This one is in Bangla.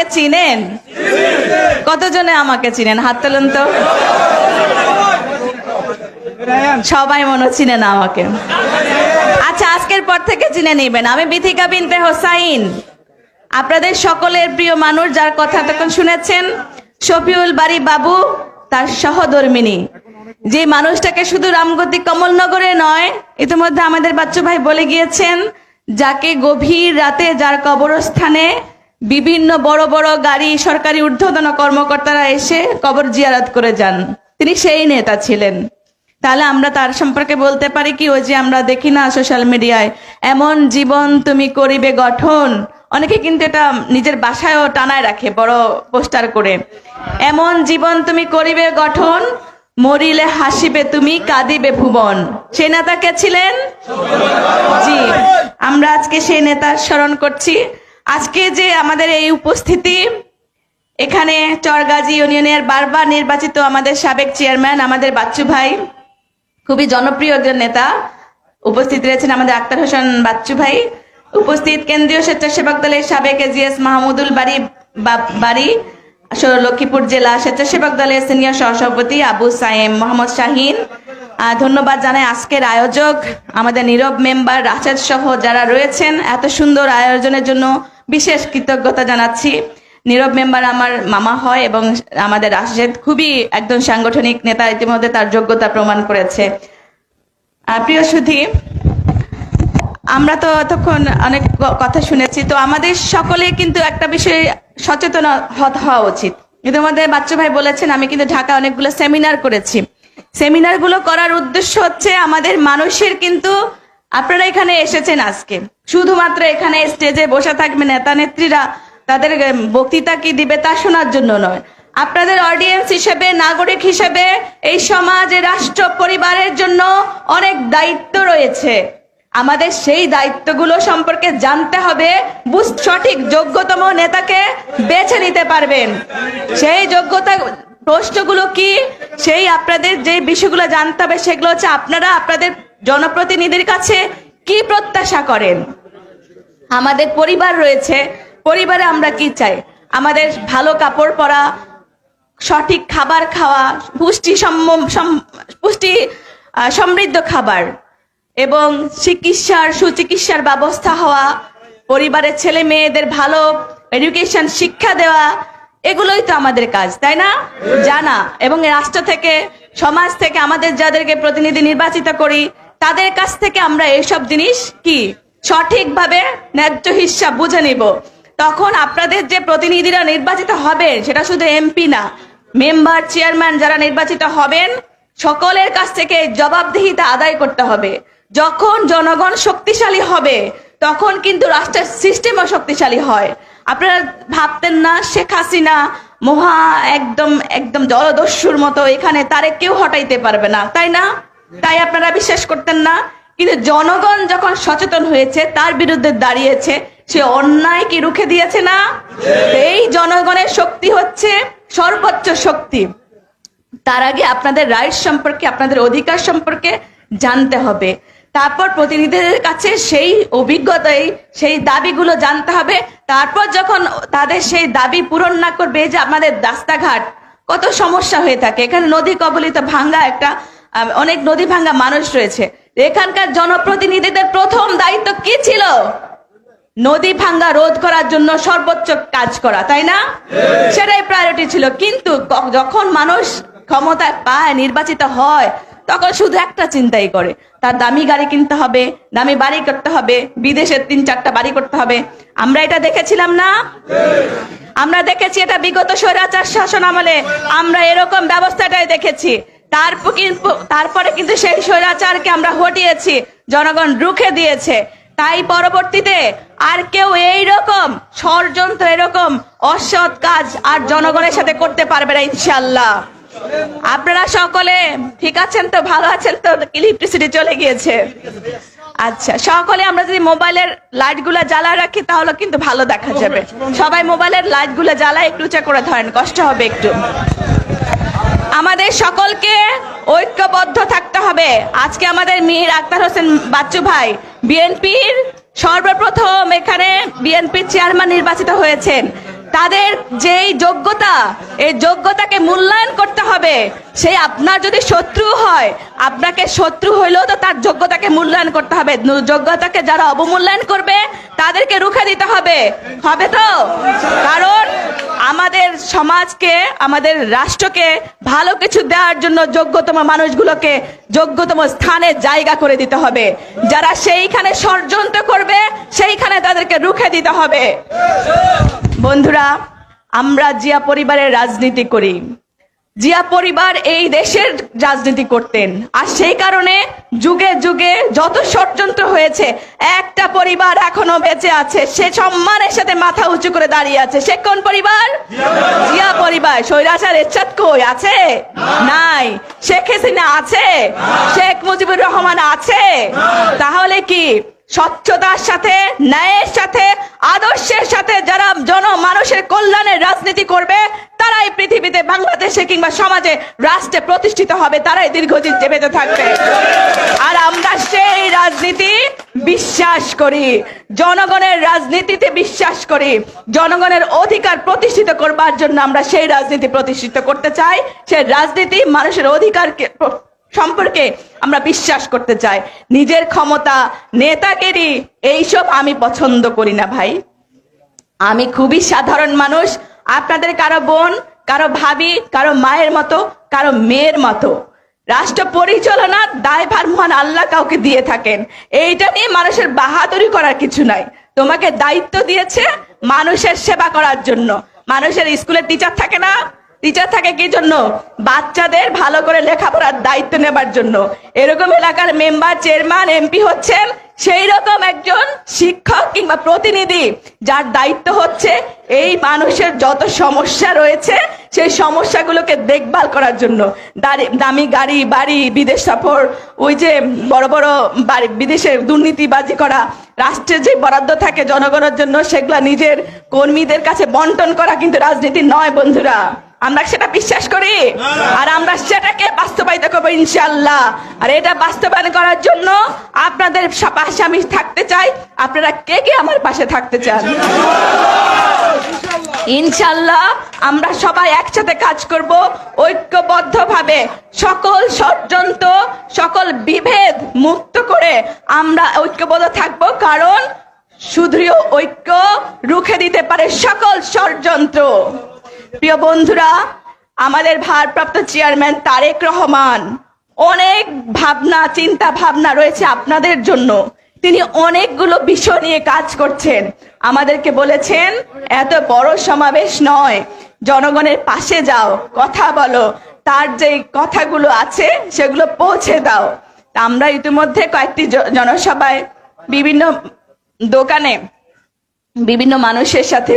আমাকে চিনেন? কতজনে আমাকে চিনেন? হাত তোলেন তো। সবাই মনে চিনে না আমাকে। আচ্ছা, আজকের পর থেকে চিনে নেবেন, আমি বিথিকা বিনতে হোসাইন, আপনাদের সকলের প্রিয় মানুষ, যার কথা তখন শুনেছেন, শফিউল বারী বাবু, তার সহধর্মিনী, যে মানুষটাকে শুধু রামগতি কমলনগরে নয়, ইতিমধ্যে আমাদের বাচ্চু ভাই বলে গিয়েছেন, যাকে গভীর রাতে যার কবরস্থানে বিভিন্ন বড় বড় গাড়ি, সরকারি ঊর্ধ্বতন কর্মকর্তারা এসে কবর জিয়ারত করে যান, তিনি সেই নেতা ছিলেন। তাহলে আমরা তার সম্পর্কে বলতে পারি কি, ওই যে আমরা দেখি না সোশ্যাল মিডিয়ায়, এমন জীবন তুমি করিবে গঠন, অনেকে কিন্তু এটা নিজের বাসায়ও টানায় রাখে বড় পোস্টার করে, এমন জীবন তুমি করিবে গঠন, মরিলে হাসিবে তুমি, কাঁদিবে ভুবন। সেই নেতা কে ছিলেন? জি, আমরা আজকে সেই নেতার স্মরণ করছি। আজকে যে আমাদের এই উপস্থিতি, এখানে চরগাজী ইউনিয়নের বারবার নির্বাচিত আমাদের সাবেক চেয়ারম্যান আমাদের বাচ্চু ভাই, খুবই জনপ্রিয় একজন নেতা, উপস্থিত রয়েছেন আমাদের আক্তার হোসেন বাচ্চু ভাই, উপস্থিত কেন্দ্রীয় স্বেচ্ছাসেবক দলের সাবেক এজিএস মাহমুদুল বাড়ি, লক্ষ্মীপুর জেলা স্বেচ্ছাসেবক দলের সিনিয়র সহসভাপতি আবু সাইম মোহাম্মদ শাহিন। ধন্যবাদ জানাই আজকের আয়োজক, আমাদের নীরব মেম্বার রাশেদ সহ যারা রয়েছেন, এত সুন্দর আয়োজনের জন্য বিশেষ কৃতজ্ঞতা জানাচ্ছি। নীরব মেম্বার আমার মামা হয় এবং আমাদের রাশেদ খুবই একজন সাংগঠনিক নেতা, ইতিমধ্যে তার যোগ্যতা প্রমাণ করেছে। প্রিয় সুধী, আমরা তো এতক্ষণ অনেক কথা শুনেছি, তো আমাদের সকলে কিন্তু একটা বিষয়ে সচেতন হওয়া উচিত। ইতিমধ্যে বাচ্চু ভাই বলেছেন, আমি কিন্তু ঢাকা অনেকগুলো সেমিনার করেছি। সেমিনারগুলো করার উদ্দেশ্য হচ্ছে আমাদের মানুষের, কিন্তু আপনারা এখানে এসেছেন আজকে, শুধুমাত্র এখানে স্টেজে বসে থাকবে নেতা নেত্রীরা তাদের বক্তৃতা কি দিবে তা শোনার জন্য নয়, আপনাদের অডিয়েন্স হিসেবে, নাগরিক হিসেবে এই সমাজে, রাষ্ট্র, পরিবারের জন্য অনেক দায়িত্ব রয়েছে। আমাদের সেই দায়িত্বগুলো সম্পর্কে জানতে হবে, সঠিক যোগ্যতম নেতাকে বেছে নিতে পারবেন। সেই যোগ্যতা প্রশ্নগুলো কি, সেই আপনাদের যে বিষয়গুলো জানতে হবে, সেগুলো হচ্ছে আপনারা আপনাদের জনপ্রতিনিধির কাছে কি প্রত্যাশা করেন। আমাদের পরিবার রয়েছে, পরিবারে আমরা কি চাই? আমাদের ভালো কাপড় পরা, সঠিক খাবার খাওয়া, পুষ্টি সমৃদ্ধ খাবার এবং সুচিকিৎসার ব্যবস্থা হওয়া, পরিবারের ছেলে মেয়েদের ভালো এডুকেশন শিক্ষা দেওয়া, এগুলোই তো আমাদের কাজ, তাই না? জানা, এবং রাষ্ট্র থেকে, সমাজ থেকে আমাদের যাদেরকে প্রতিনিধি নির্বাচিত করি, তাদের কাছ থেকে আমরা এইসব জিনিস কি সঠিকভাবে ন্যায্য হিসাব বুঝে নিব। তখন আপনাদের যে প্রতিনিধিরা নির্বাচিত হবেন, সেটা শুধু এমপি না, মেম্বার, চেয়ারম্যান যারা নির্বাচিত হবেন, সকলের কাছ থেকে জবাবদিহিতা আদায় করতে হবে। যখন জনগণ শক্তিশালী হবে, তখন কিন্তু রাষ্ট্রের সিস্টেমও শক্তিশালী হয়। আপনারা ভাবতেন না শেখ হাসিনা মহা একদম জলদস্যুর মতো, এখানে তারে কেউ হটাইতে পারবে না, তাই না? তাই আপনারা বিশ্বাস করতেন না, কিন্তু জনগণ যখন সচেতন হয়েছে, তার বিরুদ্ধে দাঁড়িয়েছে, সে অন্যায় কি রুখে দিয়েছে না? এই জনগণের শক্তি হচ্ছে সর্বোচ্চ শক্তি। তার আগে আপনাদের রাইট সম্পর্কে, আপনাদের অধিকার সম্পর্কে জানতে হবে, তারপর প্রতিনিধিদের কাছে সেই অভিজ্ঞতায় সেই দাবিগুলো জানতে হবে। তারপর যখন তাদের সেই দাবি পূরণ না করবে, যে আমাদের রাস্তাঘাট কত সমস্যা হয়ে থাকে, এখানে নদী কবলিত ভাঙ্গা অনেক নদী ভাঙ্গা মানুষ রয়েছে, এখানকার জনপ্রতিনিধিদের প্রথম দায়িত্ব কি ছিল? নদী ভাঙ্গা রোধ করার জন্য সর্বোচ্চ কাজ করা, তাই না? সেটাই প্রায়োরিটি ছিল। কিন্তু যখন মানুষ ক্ষমতায় পায়, নির্বাচিত হয়, তখন শুধু একটা চিন্তাই করে, তার দামি গাড়ি কিনতে হবে, দামি বাড়ি করতে হবে, বিদেশে 3-4টা বাড়ি করতে হবে। আমরা এটা দেখেছিলাম না? আমরা দেখেছি এটা বিগত স্বৈরাচার শাসন আমলে, আমরা এরকম ব্যবস্থাটাই দেখেছি। তারপরে কিন্তু সেই স্বৈরাচারকে আমরা হটিয়েছি, জনগণ রুখে দিয়েছে। তাই পরবর্তীতে আর কেউ এইরকম ষড়যন্ত্র, এরকম অসৎ কাজ আর জনগণের সাথে করতে পারবে না, ইনশাআল্লাহ। আপনারা সকলে ঠিক আছেন তো? ভালো আছেন তো? ইলেকট্রিসিটি চলে গিয়েছে? আচ্ছা, সকলে আমরা যদি মোবাইলের লাইট গুলা জ্বালা রাখি, তাহলে কিন্তু ভালো দেখা যাবে। সবাই মোবাইলের লাইট গুলা জ্বালায় একটু উঁচা করে ধরেন, কষ্ট হবে একটু। আমাদের সকলকে ঐক্যবদ্ধ থাকতে হবে। আজকে আমাদের মীর আক্তার হোসেন বাচ্চু ভাই বিএনপির সর্বপ্রথম এখানে বিএনপির চেয়ারম্যান নির্বাচিত হয়েছেন। তাদের যেই যোগ্যতা, এই যোগ্যতাকে মূল্যায়ন করতে হবে। সেই আপনার যদি শত্রু হয়, আপনাকে শত্রু হইলেও তো তার যোগ্যতাকে মূল্যায়ন করতে হবে। যোগ্যতাকে যারা অবমূল্যায়ন করবে তাদেরকে রুখে দিতে হবে, হবে তো? কারণ আমাদের সমাজকে, আমাদের রাষ্ট্রকে ভালো কিছু দেওয়ার জন্য যোগ্যতম মানুষগুলোকে যোগ্যতম স্থানে জায়গা করে দিতে হবে। যারা সেইখানে ষড়যন্ত্র করবে সেইখানে তাদেরকে রুখে দিতে হবে। বন্ধুরা, আমরা জিয়া পরিবারের রাজনীতি করি। জিয়া পরিবার এই দেশের রাজনীতি করতেন, আর সেই কারণে যুগে যুগে যত ষড়যন্ত্র হয়েছে, একটা পরিবার এখনো বেঁচে আছে, সে সম্মানের সাথে মাথা উঁচু করে দাঁড়িয়ে আছে। সে কোন পরিবার? জিয়া পরিবার। স্বৈরাচার এরশাদ কই আছে? নাই। শেখ হাসিনা আছে? শেখ মুজিবুর রহমান আছে? তাহলে কি স্বচ্ছতার সাথে, ন্যায়ের সাথে, আদর্শের সাথে যারা জনমানুষের কল্যাণের রাজনীতি করবে তারাই পৃথিবীতে, বাংলাদেশে কিংবা সমাজে, রাষ্ট্রে প্রতিষ্ঠিত হবে, তারাই দীর্ঘদিন বেঁচে থাকবে। আর আমরা সেই রাজনীতি বিশ্বাস করি, জনগণের রাজনীতিতে বিশ্বাস করি। জনগণের অধিকার প্রতিষ্ঠিত করবার জন্য আমরা সেই রাজনীতি প্রতিষ্ঠিত করতে চাই। সেই রাজনীতি মানুষের অধিকারকে সম্পর্কে আমরা বিশ্বাস করতে চাই। নিজের ক্ষমতা, নেতাগিরি, এইসব আমি পছন্দ করি না ভাই। আমি খুবই সাধারণ মানুষ, আপনাদের কারো বোন, কারো ভাবি, কারো মায়ের মতো, কারো মেয়ের মতো। রাষ্ট্র পরিচালনার দায়ভার মহান আল্লাহ কাউকে দিয়ে থাকেন। এইটা নিয়ে মানুষের বাহাদুরি করার কিছু নাই। তোমাকে দায়িত্ব দিয়েছে মানুষের সেবা করার জন্য। মানুষের স্কুলের টিচার থাকে না? টিচার থাকে কি জন্য? বাচ্চাদের ভালো করে লেখাপড়ার দায়িত্ব নেবার জন্য। এরকম এলাকার মেম্বার, চেয়ারম্যান, এমপি হচ্ছেন সেই রকম একজন শিক্ষক কিংবা প্রতিনিধি, যার দায়িত্ব হচ্ছে এই মানুষের যত সমস্যা রয়েছে সেই সমস্যাগুলোকে দেখভাল করার জন্য। দামি গাড়ি, বাড়ি, বিদেশ সফর, ওই যে বড় বড় বাড়ি, বিদেশে দুর্নীতিবাজি করা, রাষ্ট্রের যে বরাদ্দ থাকে জনগণের জন্য সেগুলা নিজের কর্মীদের কাছে বন্টন করা কিন্তু রাজনীতি নয় বন্ধুরা। আমরা সেটা বিশ্বাস করি, আর আমরা সেটাকে বাস্তবায়িত করবো ইনশাআল্লাহ। আর এটা বাস্তবায়ন করার জন্য আপনাদের পাশে আমি থাকতে চাই। আপনারা কে কে আমার পাশে থাকতে চান? ইনশাআল্লাহ আমরা সবাই একসাথে কাজ করব, ঐক্যবদ্ধভাবে, সকল ষড়যন্ত্র, সকল বিভেদ মুক্ত করে আমরা ঐক্যবদ্ধ থাকবো। কারণ সুদৃঢ় ঐক্য রুখে দিতে পারে সকল ষড়যন্ত্র। প্রিয় বন্ধুরা, আমাদের ভারপ্রাপ্ত চেয়ারম্যান তারেক রহমান অনেক ভাবনা, চিন্তা ভাবনা রয়েছে আপনাদের জন্য। তিনি অনেকগুলো বিষয় নিয়ে কাজ করছেন। আমাদেরকে বলেছেন এত বড় সমাবেশ নয়, জনগণের পাশে যাও, কথা বলো, তার যে কথাগুলো আছে সেগুলো পৌঁছে দাও। আমরা ইতিমধ্যে কয়েকটি জনসভায়, বিভিন্ন দোকানে, বিভিন্ন মানুষের সাথে